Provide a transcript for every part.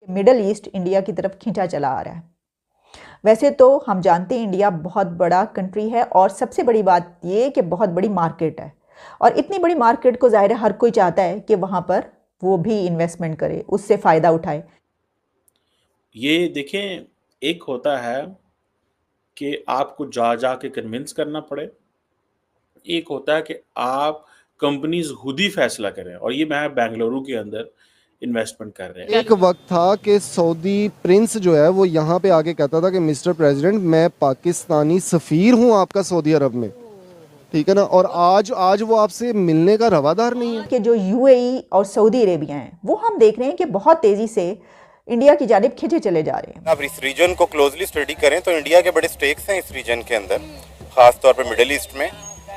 Middle east India की तरफ खींचा चला आ रहा है। वैसे तो हम जानते हैं इंडिया बहुत बड़ा कंट्री है और सबसे बड़ी बात ये कि बहुत बड़ी मार्केट है, और इतनी बड़ी मार्केट को ज़ाहिर है हर कोई चाहता है कि वहाँ पर वो भी इन्वेस्टमेंट करे, उससे फ़ायदा उठाए। ये देखें, एक होता है कि आपको जा के कन्विंस करना पड़े, एक होता है कि आप कंपनीज़ खुद ही फैसला करें, और ये मैं बेंगलुरु के अंदर इन्वेस्टमेंट कर रहे हैं। एक वक्त था कि सऊदी प्रिंस जो है वो यहाँ पे आके कहता था कि मिस्टर प्रेसिडेंट, मैं पाकिस्तानी सफ़ीर हूँ आपका सऊदी अरब में, ठीक है ना। और आज आज वो आपसे मिलने का रवादार नहीं है। कि जो यूएई और सऊदी अरेबिया हैं वो हम देख रहे हैं कि बहुत तेज़ी से इंडिया की जानिब खिंचे चले जा रहे हैं। आप इस रीजन को क्लोजली स्टडी करें तो इंडिया के बड़े स्टेक्स हैं इस रीजन के अंदर, ख़ास तौर पे मिडिल ईस्ट में।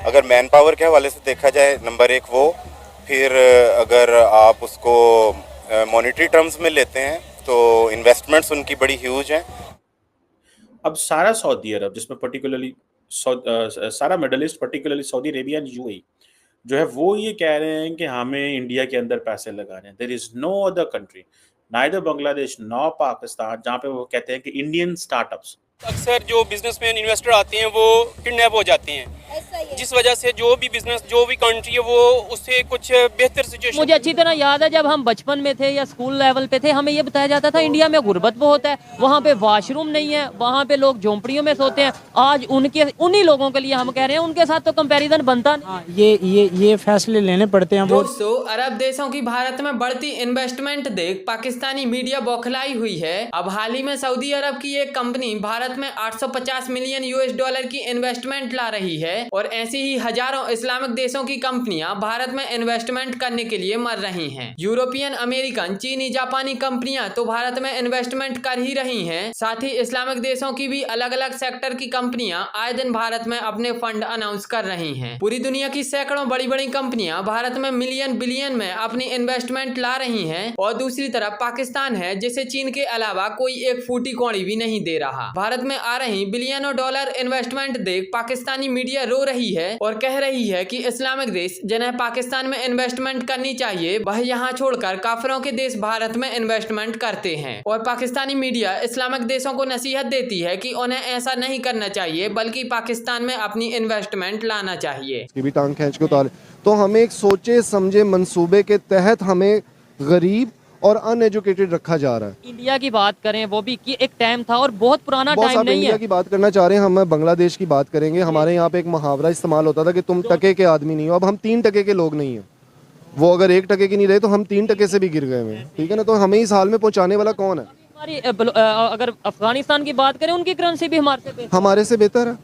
अगर मैन पावर के हवाले से देखा जाए, नंबर एक वो, फिर अगर आप उसको मॉनेटरी टर्म्स में लेते हैं तो इन्वेस्टमेंट्स उनकी बड़ी ह्यूज हैं। अब सारा सऊदी अरब, जिसमें पर्टिकुलरली सारा middle east, particularly Saudi Arabia and UAE जो है, वो ये कह रहे हैं कि हमें इंडिया के अंदर पैसे लगाने हैं। There is no other country, neither Bangladesh no Pakistan, जहाँ पे वो कहते हैं कि इंडियन स्टार्टअप्स। अक्सर जो बिजनेसमैन इन्वेस्टर आते हैं वो किडनैप हो जाते हैं, जिस वजह से जो भी बिजनेस, जो भी कंट्री है, वो उससे कुछ बेहतर सिचुएशन। मुझे अच्छी तरह याद है जब हम बचपन में थे या स्कूल लेवल पे थे, हमें ये बताया जाता था इंडिया में गुर्बत बहुत है, वहाँ पे वॉशरूम नहीं है, वहाँ पे लोग झोंपड़ियों में सोते हैं। आज उन्हीं लोगों के लिए हम कह रहे हैं, उनके साथ तो कंपैरिजन बनता नहीं। ये फैसले लेने पड़ते हैं। दोस्तों, अरब देशों की भारत में बढ़ती इन्वेस्टमेंट देख पाकिस्तानी मीडिया बौखलाई हुई है। अब हाल ही में सऊदी अरब की एक कंपनी भारत में 850 मिलियन यूएस डॉलर की इन्वेस्टमेंट ला रही है, और ऐसी ही हजारों इस्लामिक देशों की कंपनियां भारत में इन्वेस्टमेंट करने के लिए मर रही हैं। यूरोपियन, अमेरिकन, चीनी, जापानी कंपनियां तो भारत में इन्वेस्टमेंट कर ही रही हैं। साथ ही इस्लामिक देशों की भी अलग अलग सेक्टर की कंपनियां आए दिन भारत में अपने फंड अनाउंस कर रही हैं। पूरी दुनिया की सैकड़ों बड़ी बड़ी कंपनियां भारत में मिलियन बिलियन में अपनी इन्वेस्टमेंट ला रही हैं, और दूसरी तरफ पाकिस्तान है जिसे चीन के अलावा कोई एक फूटी कौड़ी भी नहीं दे रहा। भारत में आ रही बिलियनों डॉलर इन्वेस्टमेंट देख पाकिस्तानी मीडिया रो रही है और कह रही है कि इस्लामिक देश जिन्हें पाकिस्तान में इन्वेस्टमेंट करनी चाहिए, वह यहाँ छोड़कर काफिरों के देश भारत में इन्वेस्टमेंट करते हैं। और पाकिस्तानी मीडिया इस्लामिक देशों को नसीहत देती है कि उन्हें ऐसा नहीं करना चाहिए, बल्कि पाकिस्तान में अपनी इन्वेस्टमेंट लाना चाहिए। इसकी भी टांग खींच के उतारे। तो हमें एक सोचे समझे मंसूबे के तहत हमें गरीब और अनएजुकेटेड रखा जा रहा है। इंडिया की बात करें, वो भी कि एक टाइम था और बहुत पुराना बहुत टाइम सारे नहीं इंडिया है। की बात करना चाह रहे हैं, हम बांग्लादेश की बात करेंगे। हमारे यहाँ पे एक मुहावरा इस्तेमाल होता था कि तुम टके के आदमी नहीं हो। अब हम 3 टके के लोग नहीं हैं। वो अगर 1 टके की नहीं रहे तो हम 3 टके से भी गिर गए हैं, ठीक है ना। तो हमें इस हाल में पहुंचाने वाला कौन है? हमारी अगर अफगानिस्तान की बात करें, उनकी करेंसी भी हमारे से बेहतर है।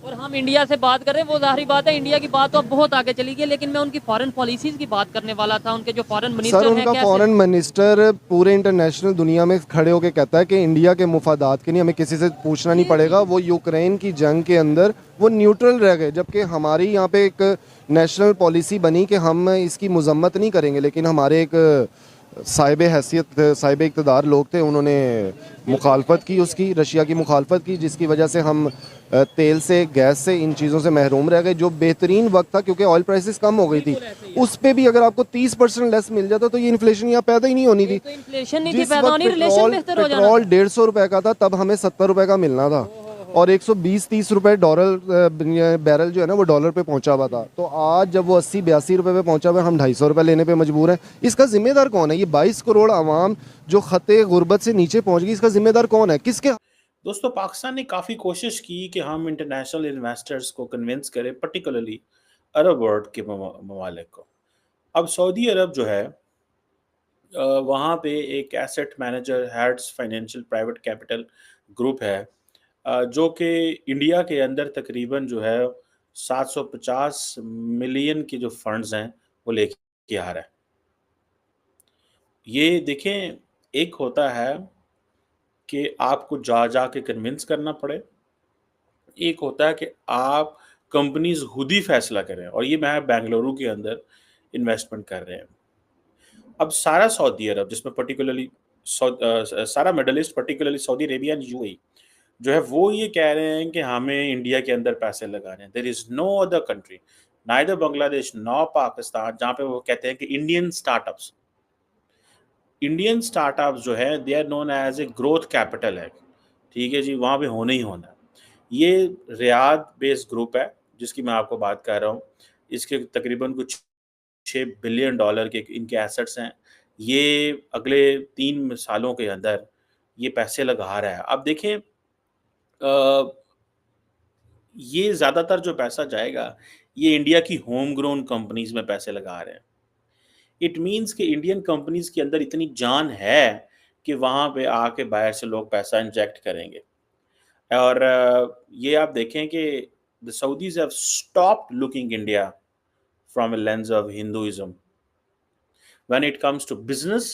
और हम इंडिया से बात करें, वो जाहिर बात है इंडिया की बात तो अब बहुत आगे चली गई, लेकिन मैं उनकी फॉरेन पॉलिसीज की बात करने वाला था। उनके जो फॉरेन मिनिस्टर सर, उनका फॉरेन मिनिस्टर पूरे इंटरनेशनल दुनिया में खड़े होकर कहता है कि इंडिया के मुफादात के लिए हमें किसी से पूछना नहीं पड़ेगा। वो यूक्रेन की जंग के अंदर वो न्यूट्रल रह गए, जबकि हमारी यहाँ पे एक नेशनल पॉलिसी बनी कि हम इसकी मजम्मत नहीं करेंगे, लेकिन हमारे एक साहिब हैसियत, साहिब इक़्तिदार लोग थे, उन्होंने मुखालफत की, उसकी रशिया की मुखालफत की, जिसकी वजह से हम तेल से, गैस से, इन चीज़ों से महरूम रह गए। जो बेहतरीन वक्त था, क्योंकि ऑयल प्राइसेस कम हो गई थी, उस पे भी अगर आपको 30% लेस मिल जाता तो ये इन्फ्लेशन यहाँ पैदा ही नहीं होनी थी। पेट्रोल 150 रुपए का था, तब हमें 70 रुपए का मिलना था, और 120-130 रुपए बैरल जो है ना वो डॉलर पे पहुंचा हुआ था। तो आज जब वो 80-82 रुपए पे पहुंचा हुआ है, हम 250 रुपए लेने पे मजबूर हैं। इसका जिम्मेदार कौन है? ये 22 करोड़ आवाम जो खते गुर्बत से नीचे पहुंच गई, इसका जिम्मेदार कौन है? किसके? दोस्तों, पाकिस्तान ने काफ़ी कोशिश की कि हम इंटरनेशनल इन्वेस्टर्स को कन्विंस करें, पर्टिकुलरली अरब वर्ल्ड के ममालिक को। अब सऊदी अरब जो है, वहाँ पे एक asset manager, heads financial private capital group है, जो कि इंडिया के अंदर तकरीबन जो है 750 मिलियन के जो फंड्स हैं वो लेके आ रहा है। ये देखें, एक होता है कि आपको जा के कन्विंस करना पड़े, एक होता है कि आप कंपनीज़ खुद ही फैसला करें, और ये मैं बेंगलुरु के अंदर इन्वेस्टमेंट कर रहे हैं। अब सारा सऊदी अरब, जिसमें पर्टिकुलरली सारा middle east, particularly Saudi Arabia and UAE जो है, वो ये कह रहे हैं कि हमें इंडिया के अंदर पैसे लगाने हैं। There is no other country, neither Bangladesh no Pakistan, जहाँ पे वो कहते हैं कि इंडियन स्टार्टअप्स इंडियन स्टार्टअप्स जो है they are known as a growth capital है, ठीक है जी, वहाँ पे होना ही होना है। ये रियाद बेस्ड ग्रुप है जिसकी मैं आपको बात कर रहा हूँ। इसके तकरीबन कुछ $6 बिलियन के इनके एसेट्स हैं। ये अगले 3 सालों के अंदर ये पैसे लगा रहा है। अब देखें ये ज़्यादातर जो पैसा जाएगा, ये इंडिया की होम ग्रोन कंपनीज़ में पैसे लगा रहे हैं। इट मीन्स कि इंडियन कंपनीज़ के अंदर इतनी जान है कि वहाँ पे आके बाहर से लोग पैसा इंजेक्ट करेंगे। और ये आप देखें कि the Saudis have stopped looking India from a lens of Hinduism. When it comes to business,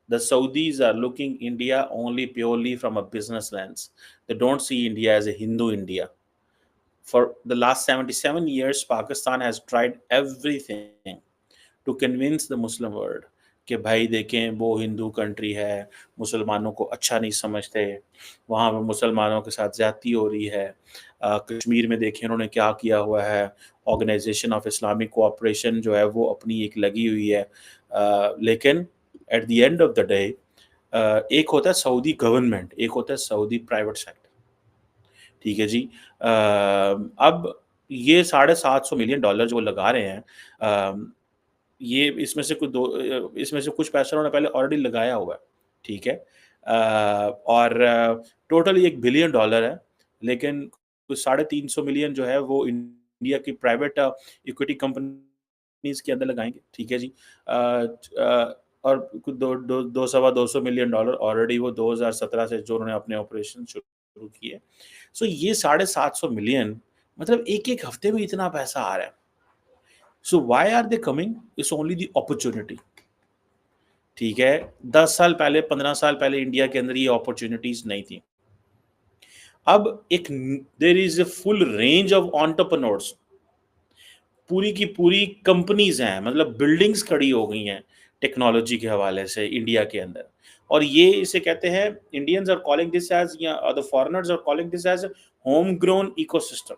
the Saudis are looking India only purely from a business lens. They don't see India as a Hindu India. For the last 77 years, Pakistan has tried everything to convince the Muslim world कि भाई देखें वो Hindu country है, मुसलमानों को अच्छा नहीं समझते, वहाँ पे मुसलमानों के साथ ज़्यादती हो रही है। कश्मीर में देखें उन्होंने क्या किया हुआ है, ऑर्गेनाइजेशन ऑफ इस्लामिक कोऑपरेशन जो है वो अपनी एक लगी हुई है। लेकिन at the end of the day एक होता है सऊदी गवर्नमेंट, एक होता है सऊदी प्राइवेट सेक्टर, ठीक है जी। अब ये $750 मिलियन जो वो लगा रहे हैं, ये इसमें से कुछ पैसा उन्होंने पहले ऑलरेडी लगाया हुआ है, ठीक है। और टोटल $1 बिलियन है, लेकिन कुछ 350 मिलियन जो है वो इंडिया की प्राइवेट इक्विटी कंपनीज के अंदर लगाएंगे, ठीक है जी। और कुछ दो सवा $200 मिलियन ऑलरेडी वो 2017 से जो उन्होंने अपने ऑपरेशन शुरू किए। सो ये 750 मिलियन मतलब एक हफ्ते में इतना पैसा आ रहा है। So why are they coming? It's only the opportunity. ठीक है, 10 साल पहले 15 साल पहले इंडिया के अंदर ये अपॉर्चुनिटीज नहीं थी। अब एक there is a full range of entrepreneurs, पूरी की पूरी कंपनीज हैं, मतलब बिल्डिंग्स खड़ी हो गई हैं टेक्नोलॉजी के हवाले से इंडिया के अंदर। और ये इसे कहते हैं, Indians are calling this as, या the foreigners are calling this as home grown ecosystem,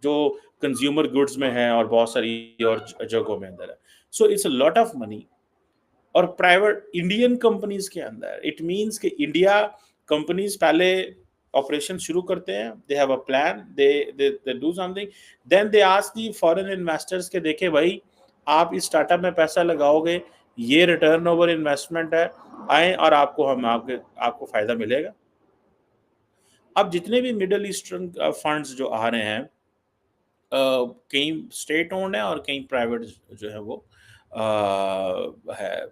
जो कंज्यूमर गुड्स में है और बहुत सारी और जगहों में अंदर है। So it's a lot of money. और प्राइवेट इंडियन कंपनीज के अंदर इट मींस कि इंडिया कंपनीज पहले ऑपरेशन शुरू करते हैं, they have a plan, they do something, then they ask the foreign investors के देखे भाई आप इस स्टार्टअप में पैसा लगाओगे, ये रिटर्न ओवर इन्वेस्टमेंट है, आए और आपको फायदा मिलेगा। अब जितने भी मिडिल ईस्टर्न फंड्स जो आ रहे हैं, कई स्टेट ओन्ड है और कई प्राइवेट जो है वो है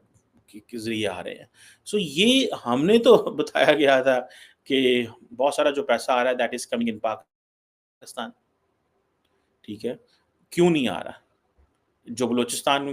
कि जरिए आ रहे हैं। सो ये हमने तो बताया गया था कि बहुत सारा जो पैसा आ रहा है that is coming in Pakistan, ठीक है, क्यों नहीं आ रहा? जो बलूचिस्तान